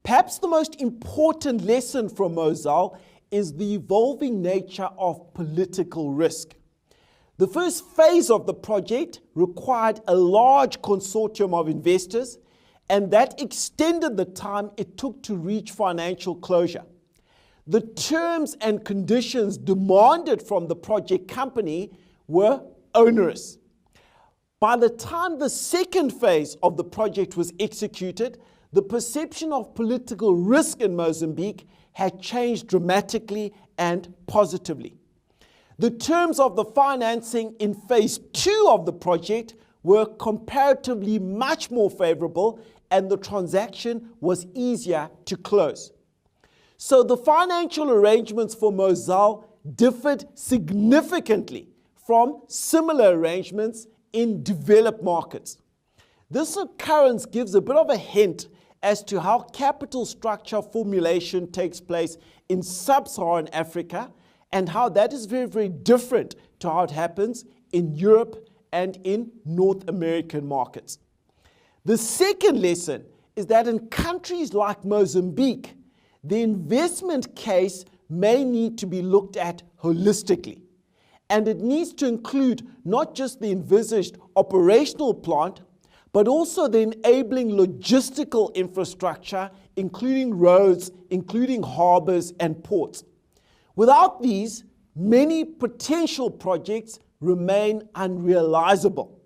Perhaps the most important lesson from Mozal is the evolving nature of political risk. The first phase of the project required a large consortium of investors, and that extended the time it took to reach financial closure. The terms and conditions demanded from the project company were onerous. By the time the second phase of the project was executed, the perception of political risk in Mozambique had changed dramatically and positively. The terms of the financing in phase 2 of the project were comparatively much more favorable, and the transaction was easier to close. So the financial arrangements for Mozal differed significantly from similar arrangements in developed markets. This occurrence gives a bit of a hint as to how capital structure formulation takes place in sub-Saharan Africa, and how that is very, very different to how it happens in Europe and in North American markets. The second lesson is that in countries like Mozambique, the investment case may need to be looked at holistically. And it needs to include not just the envisaged operational plant, but also the enabling logistical infrastructure, including roads, including harbors and ports. Without these, many potential projects remain unrealizable.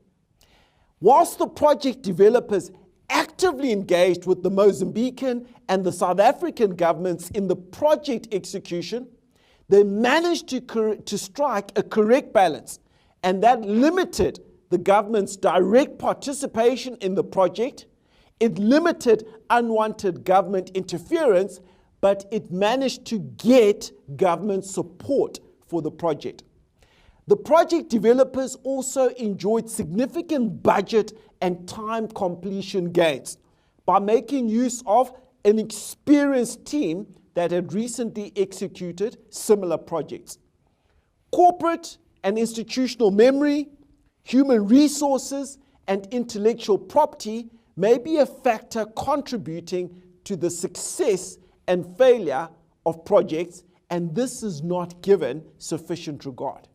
Whilst the project developers actively engaged with the Mozambican and the South African governments in the project execution, they managed to strike a correct balance, and that limited the government's direct participation in the project. It limited unwanted government interference, but it managed to get government support for the project. The project developers also enjoyed significant budget and time completion gains by making use of an experienced team that had recently executed similar projects. Corporate and institutional memory, human resources, and intellectual property may be a factor contributing to the success and failure of projects, and this is not given sufficient regard.